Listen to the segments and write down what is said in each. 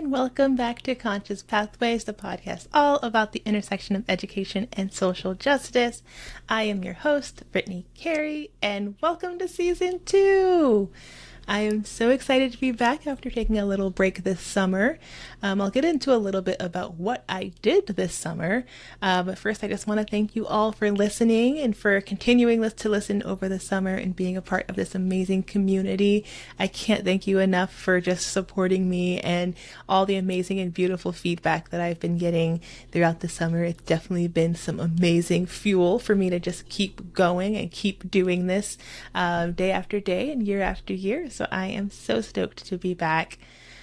Welcome back to Conscious Pathways, the podcast all about the intersection of education and social justice. I am your host, Brittany Carey, and welcome to season 2. I am so excited to be back after taking a little break this summer. I'll get into a little bit about what I did this summer, but first I just want to thank you all for listening and for continuing to listen over the summer and being a part of this amazing community. I can't thank you enough for just supporting me and all the amazing and beautiful feedback that I've been getting throughout the summer. It's definitely been some amazing fuel for me to just keep going and keep doing this day after day and year after year. So I am so stoked to be back.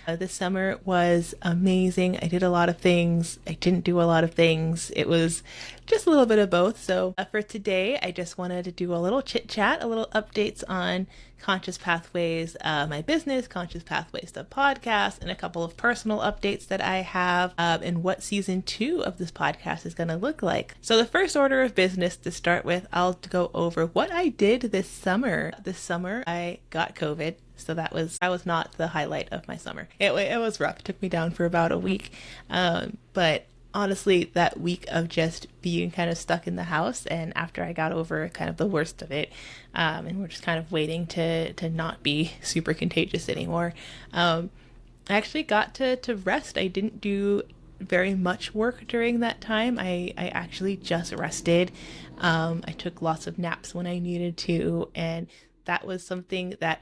This summer was amazing. I did a lot of things. I didn't do a lot of things. It was just a little bit of both. So for today, I just wanted to do a little chit chat, a little updates on Conscious Pathways, my business, Conscious Pathways, the podcast, and a couple of personal updates that I have and what season 2 of this podcast is going to look like. So the first order of business to start with, I'll go over what I did this summer. This summer, I got COVID. So that was not the highlight of my summer. It was rough. It took me down for about a week. But honestly, that week of just being kind of stuck in the house, and after I got over kind of the worst of it, and we're just kind of waiting to not be super contagious anymore, I actually got to rest. I didn't do very much work during that time. I actually just rested. I took lots of naps when I needed to, and that was something that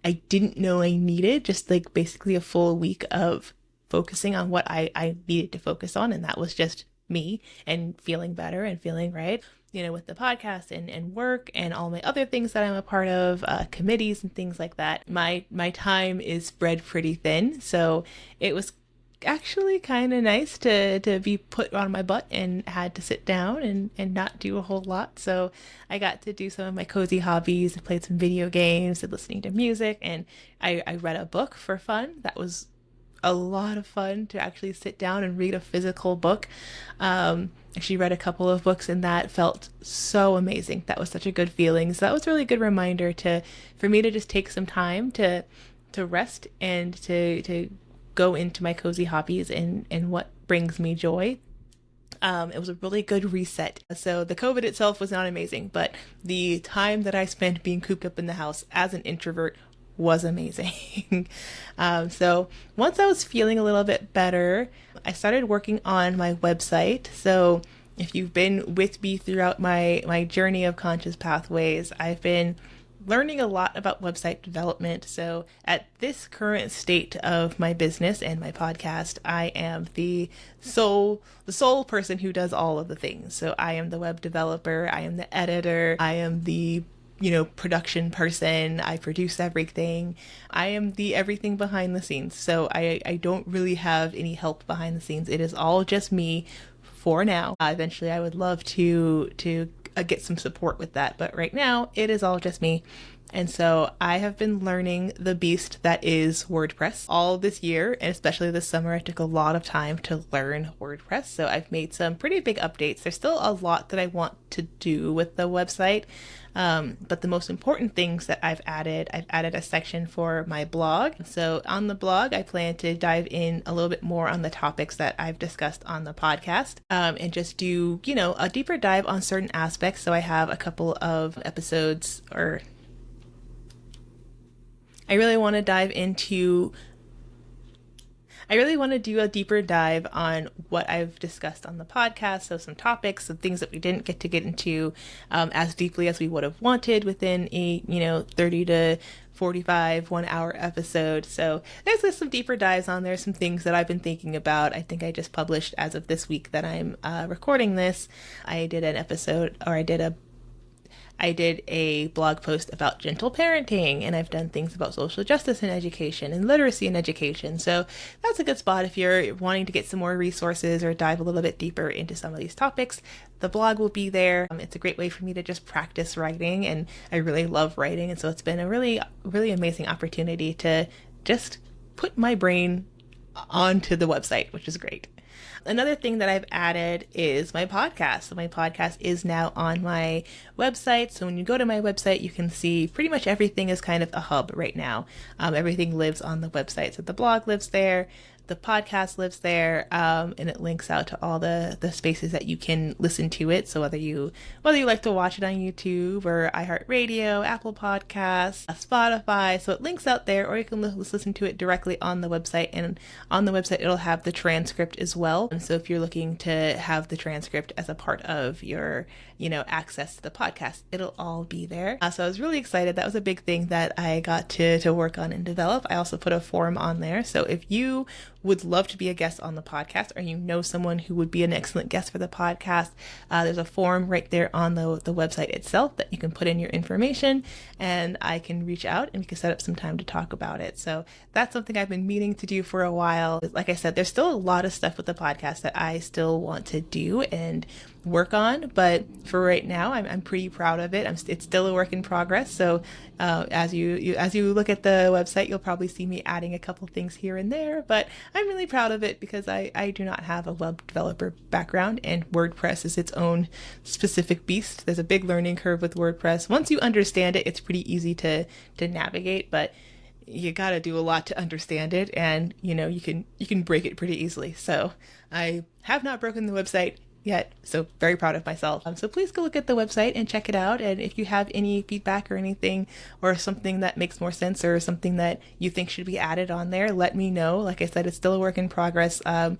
I didn't know I needed, just like basically a full week of focusing on what I needed to focus on. And that was just me and feeling better and feeling right, with the podcast and work and all my other things that I'm a part of, committees and things like that. My time is spread pretty thin. So it was actually kind of nice to be put on my butt and had to sit down and not do a whole lot. So I got to do some of my cozy hobbies. I played some video games and listening to music, and I read a book for fun. That was a lot of fun to actually sit down and read a physical book. Actually read a couple of books, and that felt so amazing. That was such a good feeling. So that was a really good reminder for me to just take some time to rest and to go into my cozy hobbies and what brings me joy. It was a really good reset. So the COVID itself was not amazing, but the time that I spent being cooped up in the house as an introvert was amazing. So once I was feeling a little bit better, I started working on my website. So if you've been with me throughout my journey of Conscious Pathways, I've been learning a lot about website development. So at this current state of my business and my podcast, I am the sole person who does all of the things. So I am the web developer, I am the editor, I am the production person, I produce everything. I am the everything behind the scenes. So I don't really have any help behind the scenes. It is all just me for now. Eventually I would love to get some support with that, but right now it is all just me. And so I have been learning the beast that is WordPress all this year, and especially this summer. I took a lot of time to learn WordPress, so I've made some pretty big updates. There's still a lot that I want to do with the website, but the most important things that I've added a section for my blog. So on the blog, I plan to dive in a little bit more on the topics that I've discussed on the podcast, and just do, a deeper dive on certain aspects. So I have a couple of episodes, or I really want to do a deeper dive on what I've discussed on the podcast. So some topics, some things that we didn't get to get into as deeply as we would have wanted within a, 30 to 45 1-hour episode. So there's just some deeper dives on there, some things that I've been thinking about. I think I just published, as of this week that I'm recording this, I did a blog post about gentle parenting, and I've done things about social justice in education and literacy in education. So that's a good spot if you're wanting to get some more resources or dive a little bit deeper into some of these topics. The blog will be there. It's a great way for me to just practice writing, and I really love writing. And so it's been a really, really amazing opportunity to just put my brain onto the website, which is great. Another thing that I've added is my podcast. So my podcast is now on my website. So when you go to my website, you can see pretty much everything is kind of a hub right now. Everything lives on the website. So the blog lives there. The podcast lives there, and it links out to all the spaces that you can listen to it. So whether you like to watch it on YouTube or iHeartRadio, Apple Podcasts, Spotify, so it links out there, or you can listen to it directly on the website. And on the website, it'll have the transcript as well. And so if you're looking to have the transcript as a part of your, access to the podcast, it'll all be there. So I was really excited. That was a big thing that I got to work on and develop. I also put a form on there. So if you would love to be a guest on the podcast, or you know someone who would be an excellent guest for the podcast, there's a form right there on the website itself that you can put in your information, and I can reach out and we can set up some time to talk about it. So that's something I've been meaning to do for a while. Like I said, there's still a lot of stuff with the podcast that I still want to do and work on, but for right now, I'm pretty proud of it. It's still a work in progress. So as you look at the website, you'll probably see me adding a couple things here and there, but I'm really proud of it because I do not have a web developer background, and WordPress is its own specific beast. There's a big learning curve with WordPress. Once you understand it, it's pretty easy to navigate, but you got to do a lot to understand it, and you can break it pretty easily. So I have not broken the website yet, so very proud of myself. So please go look at the website and check it out, and if you have any feedback or anything, or something that makes more sense, or something that you think should be added on there, let me know. Like I said, it's still a work in progress. I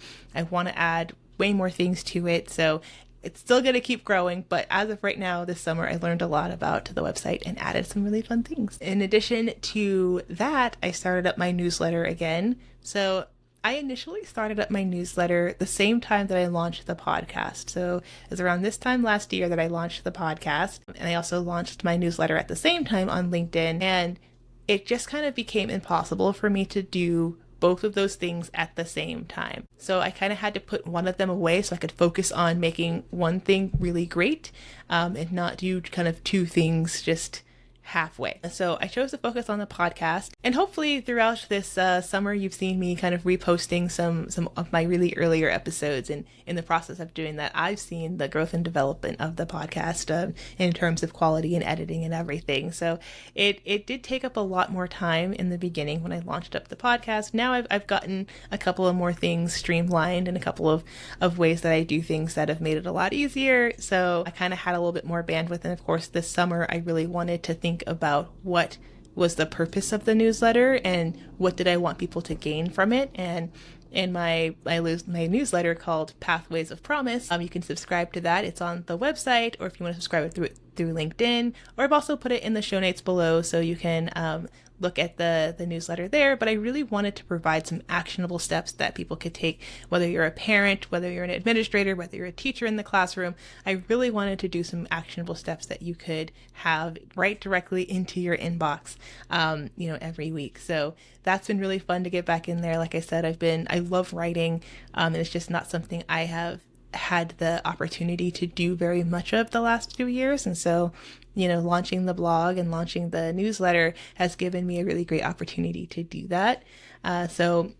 want to add way more things to it, so it's still going to keep growing, but as of right now, this summer, I learned a lot about the website and added some really fun things. In addition to that, I started up my newsletter again. So I initially started up my newsletter the same time that I launched the podcast. So it was around this time last year that I launched the podcast. And I also launched my newsletter at the same time on LinkedIn. And it just kind of became impossible for me to do both of those things at the same time. So I kind of had to put one of them away so I could focus on making one thing really great, and not do kind of two things just halfway. So I chose to focus on the podcast, and hopefully throughout this summer, you've seen me kind of reposting some of my really earlier episodes, and in the process of doing that, I've seen the growth and development of the podcast in terms of quality and editing and everything. So it did take up a lot more time in the beginning when I launched up the podcast. Now I've gotten a couple of more things streamlined, and a couple of ways that I do things that have made it a lot easier. So I kind of had a little bit more bandwidth, and of course this summer I really wanted to think about what was the purpose of the newsletter and what did I want people to gain from it. And in my newsletter called Pathways of Promise, you can subscribe to that. It's on the website, or if you want to subscribe it through LinkedIn, or I've also put it in the show notes below so you can look at the newsletter there. But I really wanted to provide some actionable steps that people could take, whether you're a parent, whether you're an administrator, whether you're a teacher in the classroom. I really wanted to do some actionable steps that you could have right directly into your inbox, every week. So that's been really fun to get back in there. Like I said, I love writing, and it's just not something I have had the opportunity to do very much of the last few years. And so, launching the blog and launching the newsletter has given me a really great opportunity to do that. So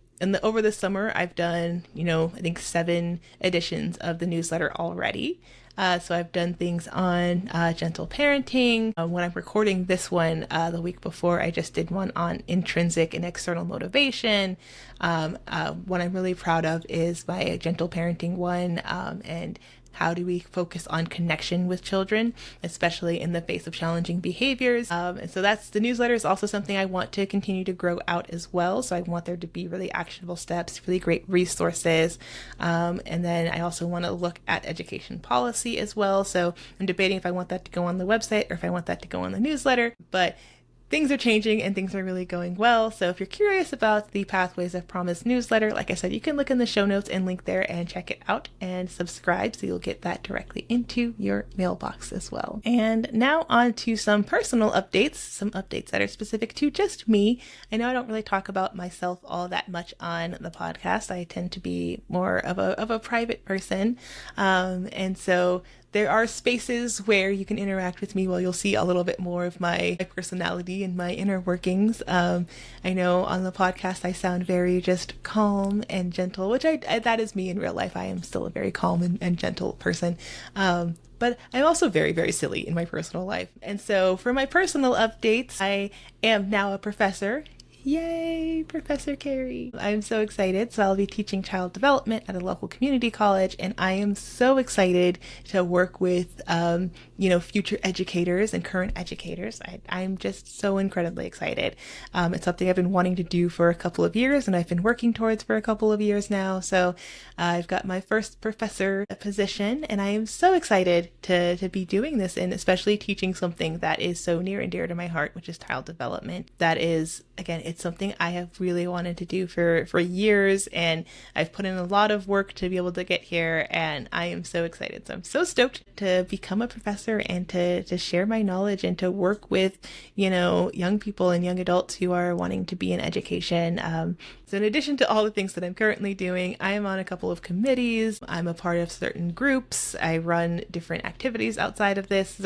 over the summer, I've done, I think 7 editions of the newsletter already. So I've done things on gentle parenting. When I'm recording this one, the week before, I just did one on intrinsic and external motivation. What I'm really proud of is my gentle parenting one, and how do we focus on connection with children, especially in the face of challenging behaviors? And so the newsletter is also something I want to continue to grow out as well. So I want there to be really actionable steps, really great resources. And then I also want to look at education policy as well. So I'm debating if I want that to go on the website or if I want that to go on the newsletter. But things are changing and things are really going well. So if you're curious about the Pathways of Promise newsletter, like I said, you can look in the show notes and link there and check it out and subscribe so you'll get that directly into your mailbox as well. And now on to some personal updates, some updates that are specific to just me. I know I don't really talk about myself all that much on the podcast. I tend to be more of a private person. And so there are spaces where you can interact with me where you'll see a little bit more of my personality and my inner workings. I know on the podcast I sound very just calm and gentle, which I that is me in real life. I am still a very calm and gentle person. But I'm also very, very silly in my personal life. And so for my personal updates, I am now a professor. Yay, Professor Carrie. I'm so excited. So I'll be teaching child development at a local community college, and I am so excited to work with, future educators and current educators. I'm just so incredibly excited. It's something I've been wanting to do for a couple of years, and I've been working towards for a couple of years now. So I've got my first professor position, and I am so excited to be doing this, and especially teaching something that is so near and dear to my heart, which is child development. That is, again, it's something I have really wanted to do for years, and I've put in a lot of work to be able to get here, and I am so excited. So I'm so stoked to become a professor and to share my knowledge and to work with, young people and young adults who are wanting to be in education. So in addition to all the things that I'm currently doing, I am on a couple of committees. I'm a part of certain groups. I run different activities outside of this.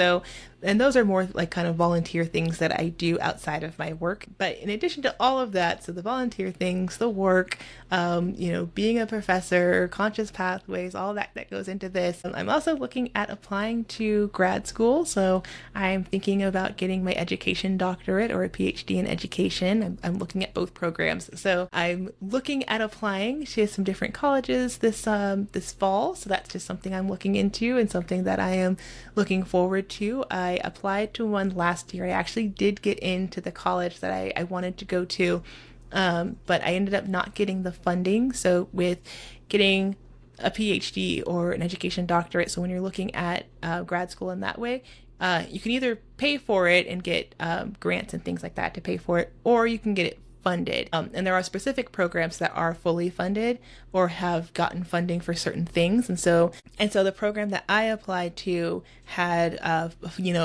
And those are more like kind of volunteer things that I do outside of my work. But in addition to all of that, so the volunteer things, the work, being a professor, conscious pathways, all that goes into this. I'm also looking at applying to grad school. So I'm thinking about getting my education doctorate or a PhD in education. I'm looking at both programs. So I'm looking at applying to some different colleges this fall. So that's just something I'm looking into and something that I am looking forward to. I applied to one last year. I actually did get into the college that I wanted to go to, but I ended up not getting the funding. So with getting a PhD or an education doctorate, so when you're looking at grad school in that way, you can either pay for it and get grants and things like that to pay for it, or you can get it funded. And there are specific programs that are fully funded or have gotten funding for certain things. And so the program that I applied to had, a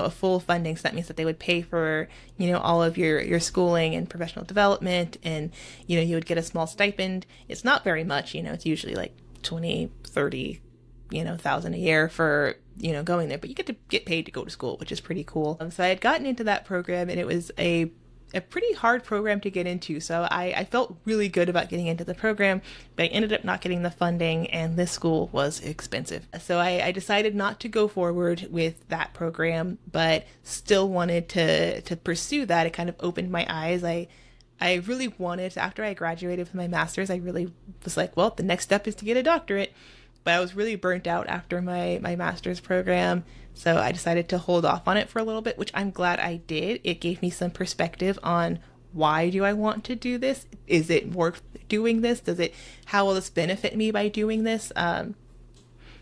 full funding. So that means that they would pay for, all of your schooling and professional development. And, you would get a small stipend. It's not very much, it's usually like 20, 30, thousand a year for, going there, but you get to get paid to go to school, which is pretty cool. So I had gotten into that program, and it was a pretty hard program to get into. So I felt really good about getting into the program, but I ended up not getting the funding, and this school was expensive. So I decided not to go forward with that program, but still wanted to pursue that. It kind of opened my eyes. I really wanted to, after I graduated with my master's, I really was like, well, the next step is to get a doctorate. But I was really burnt out after my master's program. So I decided to hold off on it for a little bit, which I'm glad I did. It gave me some perspective on why do I want to do this? Is it worth doing this? How will this benefit me by doing this?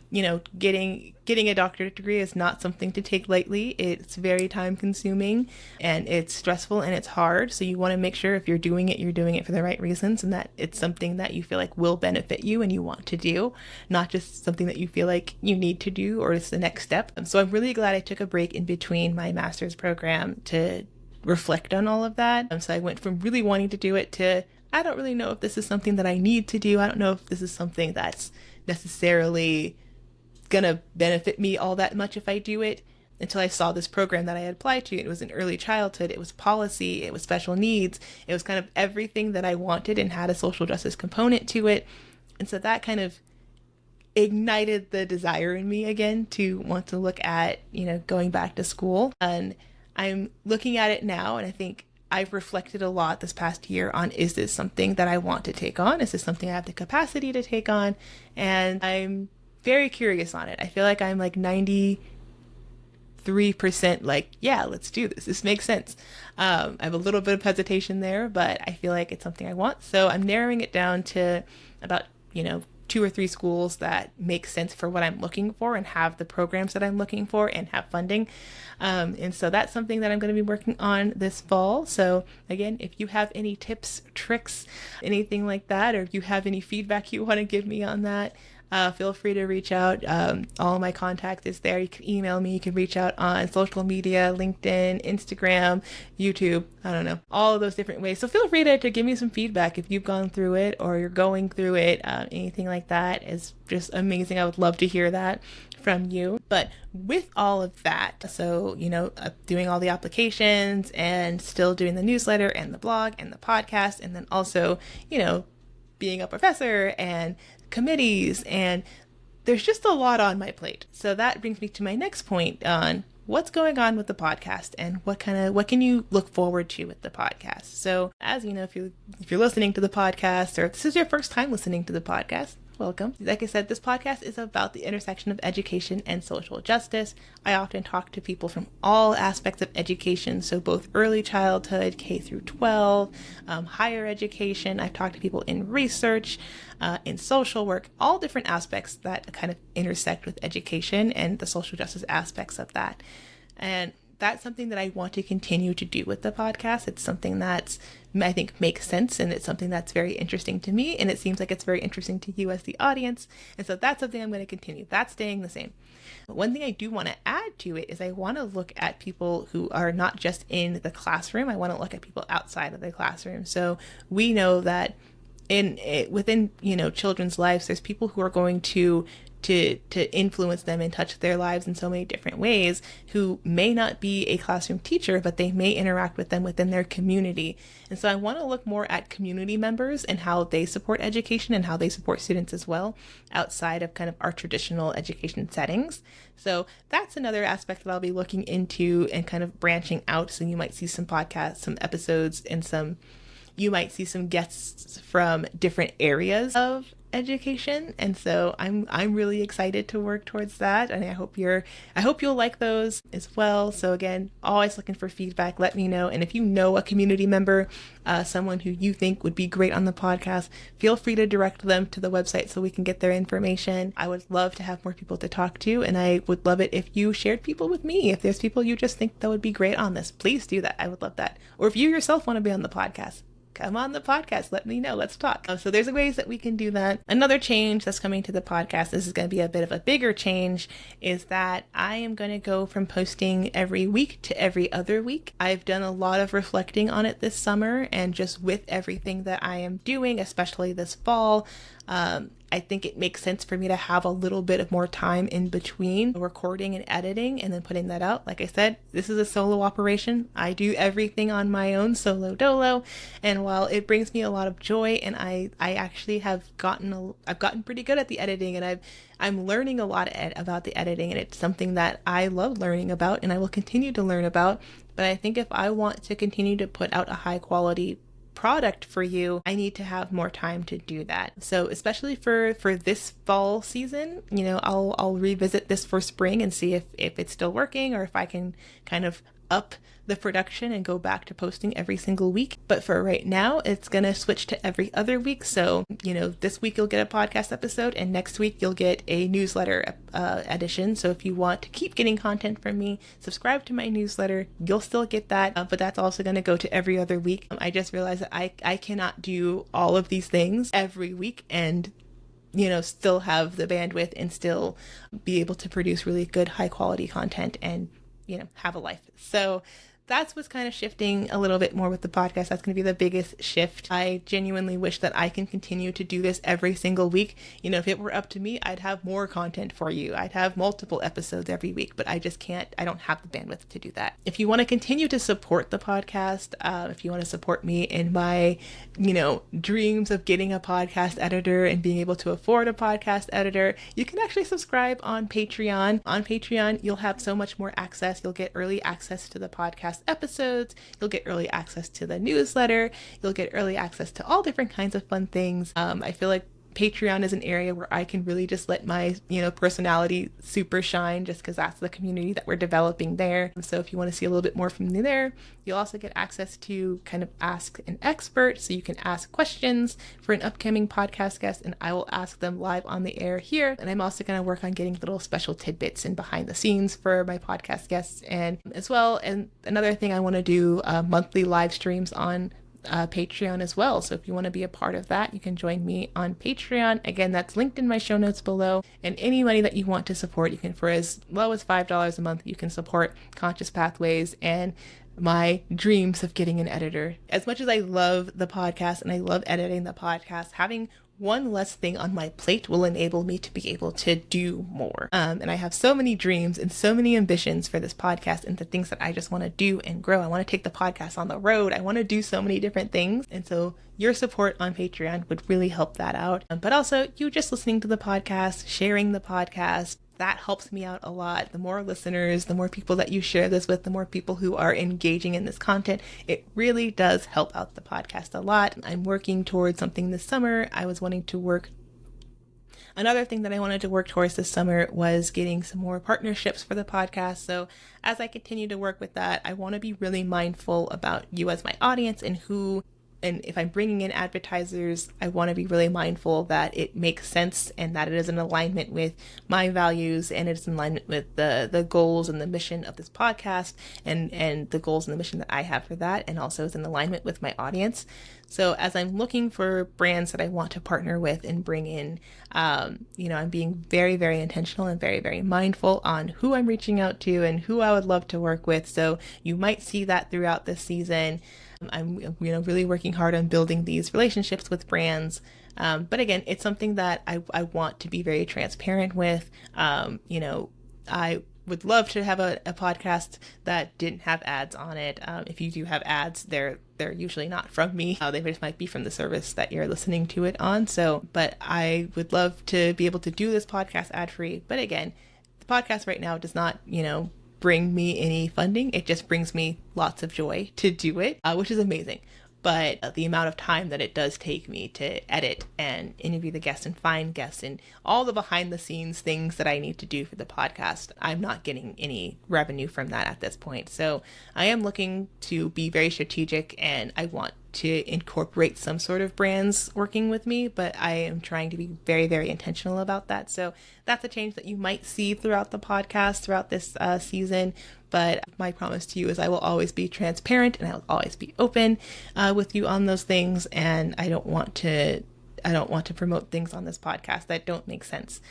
Getting a doctorate degree is not something to take lightly. It's very time consuming, and it's stressful, and it's hard. So you want to make sure if you're doing it for the right reasons, and that it's something that you feel like will benefit you and you want to do, not just something that you feel like you need to do or it's the next step. So I'm really glad I took a break in between my master's program to reflect on all of that. So I went from really wanting to do it to, I don't really know if this is something that I need to do. I don't know if this is something that's necessarily gonna benefit me all that much if I do it, until I saw this program that I had applied to. It was in early childhood, it was policy, it was special needs, it was kind of everything that I wanted and had a social justice component to it. And so that kind of ignited the desire in me again to want to look at, going back to school. And I'm looking at it now, and I think I've reflected a lot this past year on, is this something that I want to take on? Is this something I have the capacity to take on? And I'm very curious on it. I feel like I'm like 93% like, yeah, let's do this. This makes sense. I have a little bit of hesitation there, but I feel like it's something I want. So I'm narrowing it down to about, 2 or 3 schools that make sense for what I'm looking for and have the programs that I'm looking for and have funding. And so that's something that I'm going to be working on this fall. So again, if you have any tips, tricks, anything like that, or if you have any feedback you want to give me on that, feel free to reach out. All my contact is there. You can email me. You can reach out on social media, LinkedIn, Instagram, YouTube. I don't know, all of those different ways. So feel free to give me some feedback if you've gone through it or you're going through it. Anything like that is just amazing. I would love to hear that from you. But with all of that, so, doing all the applications and still doing the newsletter and the blog and the podcast, and then also, being a professor and committees, and there's just a lot on my plate. So that brings me to my next point on what's going on with the podcast and what can you look forward to with the podcast. So as you know, if you're listening to the podcast, or if this is your first time listening to the podcast, welcome. Like I said, this podcast is about the intersection of education and social justice. I often talk to people from all aspects of education, so both early childhood, K through 12, higher education. I've talked to people in research, in social work, all different aspects that kind of intersect with education and the social justice aspects of that. And that's something that I want to continue to do with the podcast. It's something that's, I think, makes sense, and it's something that's very interesting to me, and it seems like it's very interesting to you as the audience. And so that's something I'm going to continue. That's staying the same. But one thing I do want to add to it is I want to look at people who are not just in the classroom. I want to look at people outside of the classroom. So we know that within children's lives, there's people who are going to influence them and touch their lives in so many different ways, who may not be a classroom teacher, but they may interact with them within their community. And so I want to look more at community members and how they support education and how they support students as well, outside of kind of our traditional education settings. So that's another aspect that I'll be looking into and kind of branching out. So you might see some podcasts, some episodes, and you might see some guests from different areas of education. And so I'm really excited to work towards that, and I hope you'll like those as well. So again, always looking for feedback. Let me know. And if you know a community member, someone who you think would be great on the podcast, feel free to direct them to the website so we can get their information. I would love to have more people to talk to, and I would love it if you shared people with me. If there's people you just think that would be great on this, please do that. I would love that. Or if you yourself want to be on the podcast, come on the podcast. Let me know. Let's talk. So there's ways that we can do that. Another change that's coming to the podcast, this is going to be a bit of a bigger change, is that I am going to go from posting every week to every other week. I've done a lot of reflecting on it this summer, and just with everything that I am doing, especially this fall, I think it makes sense for me to have a little bit of more time in between recording and editing and then putting that out. Like I said, this is a solo operation. I do everything on my own, solo dolo. And while it brings me a lot of joy, and I actually I've gotten pretty good at the editing, and I'm learning a lot about the editing, and it's something that I love learning about and I will continue to learn about. But I think if I want to continue to put out a high quality product for you, I need to have more time to do that. So especially for this fall season, I'll revisit this for spring and see if it's still working, or if I can kind of up the production and go back to posting every single week. But for right now, it's going to switch to every other week. So, this week you'll get a podcast episode, and next week you'll get a newsletter edition. So if you want to keep getting content from me, subscribe to my newsletter. You'll still get that, but that's also going to go to every other week. I just realized that I cannot do all of these things every week and still have the bandwidth and still be able to produce really good, high quality content and have a life. So that's what's kind of shifting a little bit more with the podcast. That's going to be the biggest shift. I genuinely wish that I can continue to do this every single week. If it were up to me, I'd have more content for you. I'd have multiple episodes every week, but I just can't. I don't have the bandwidth to do that. If you want to continue to support the podcast, if you want to support me in my, dreams of getting a podcast editor and being able to afford a podcast editor, you can actually subscribe on Patreon. On Patreon, you'll have so much more access. You'll get early access to the podcast episodes, you'll get early access to the newsletter, you'll get early access to all different kinds of fun things. I feel like Patreon is an area where I can really just let my, personality super shine, just because that's the community that we're developing there. So if you want to see a little bit more from me there, you'll also get access to kind of ask an expert. So you can ask questions for an upcoming podcast guest, and I will ask them live on the air here. And I'm also going to work on getting little special tidbits and behind the scenes for my podcast guests, and as well. And another thing, I want to do monthly live streams on Patreon as well. So if you want to be a part of that, you can join me on Patreon. Again, that's linked in my show notes below. And any money that you want to support, you can, for as low as $5 a month, you can support Conscious Pathways and my dreams of getting an editor. As much as I love the podcast and I love editing the podcast, having one less thing on my plate will enable me to be able to do more. And I have so many dreams and so many ambitions for this podcast and the things that I just want to do and grow. I want to take the podcast on the road. I want to do so many different things. And so your support on Patreon would really help that out. But also you just listening to the podcast, sharing the podcast, that helps me out a lot. The more listeners, the more people that you share this with, the more people who are engaging in this content, it really does help out the podcast a lot. I'm working towards something this summer. Another thing that I wanted to work towards this summer was getting some more partnerships for the podcast. So as I continue to work with that, I want to be really mindful about you as my audience and if I'm bringing in advertisers, I want to be really mindful that it makes sense and that it is in alignment with my values and it's in alignment with the goals and the mission of this podcast and the goals and the mission that I have for that, and also is in alignment with my audience. So as I'm looking for brands that I want to partner with and bring in, I'm being very, very intentional and very, very mindful on who I'm reaching out to and who I would love to work with. So you might see that throughout this season. I'm really working hard on building these relationships with brands. But again, it's something that I want to be very transparent with. I would love to have a podcast that didn't have ads on it. If you do have ads, they're usually not from me. They just might be from the service that you're listening to it on. But I would love to be able to do this podcast ad free. But again, the podcast right now does not, bring me any funding. It just brings me lots of joy to do it, which is amazing. But the amount of time that it does take me to edit and interview the guests and find guests and all the behind the scenes things that I need to do for the podcast, I'm not getting any revenue from that at this point. So I am looking to be very strategic, and I want to incorporate some sort of brands working with me, but I am trying to be very, very intentional about that. So that's a change that you might see throughout the podcast throughout this season. But my promise to you is I will always be transparent and I will always be open with you on those things. And I don't want to promote things on this podcast that don't make sense.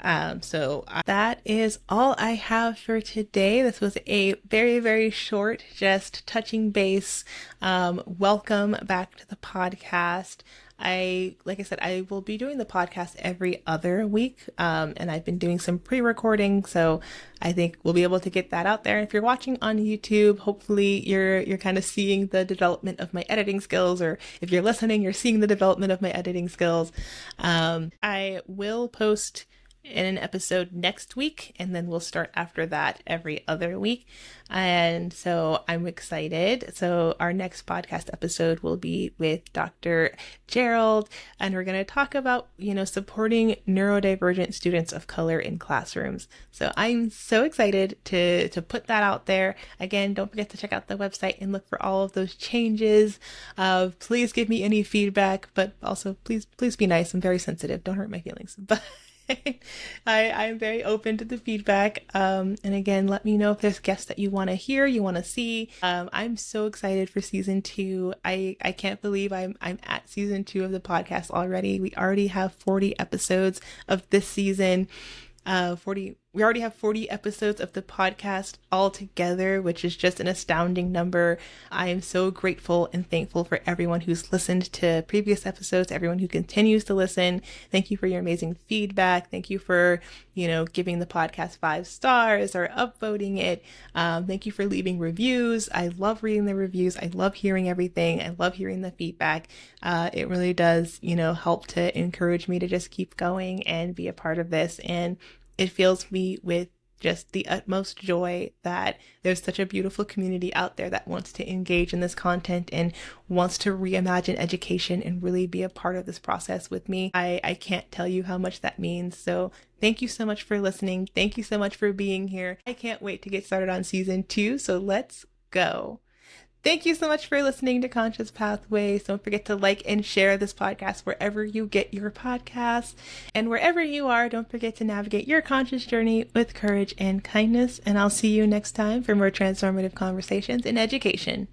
That is all I have for today. This was a very, very short, just touching base. Welcome back to the podcast. Like I said, I will be doing the podcast every other week. And I've been doing some pre-recording, so I think we'll be able to get that out there. If you're watching on YouTube, hopefully you're kind of seeing the development of my editing skills, or if you're listening, you're seeing the development of my editing skills. I will post in an episode next week, and then we'll start after that every other week. And so I'm excited. So our next podcast episode will be with Dr. Gerald, and we're going to talk about, supporting neurodivergent students of color in classrooms. So I'm so excited to put that out there. Again, don't forget to check out the website and look for all of those changes. Please give me any feedback, but also please be nice. I'm very sensitive. Don't hurt my feelings. But I'm very open to the feedback. And again, let me know if there's guests that you want to hear, you want to see. I'm so excited for season 2. I can't believe I'm at season 2 of the podcast already. We already have 40 episodes of this season. We already have 40 episodes of the podcast all together, which is just an astounding number. I am so grateful and thankful for everyone who's listened to previous episodes, everyone who continues to listen. Thank you for your amazing feedback. Thank you for, giving the podcast 5 stars or upvoting it. Thank you for leaving reviews. I love reading the reviews. I love hearing everything. I love hearing the feedback. It really does, help to encourage me to just keep going and be a part of this. And it fills me with just the utmost joy that there's such a beautiful community out there that wants to engage in this content and wants to reimagine education and really be a part of this process with me. I can't tell you how much that means. So thank you so much for listening. Thank you so much for being here. I can't wait to get started on season 2. So let's go. Thank you so much for listening to Conscious Pathways. Don't forget to like and share this podcast wherever you get your podcasts. And wherever you are, don't forget to navigate your conscious journey with courage and kindness. And I'll see you next time for more transformative conversations in education.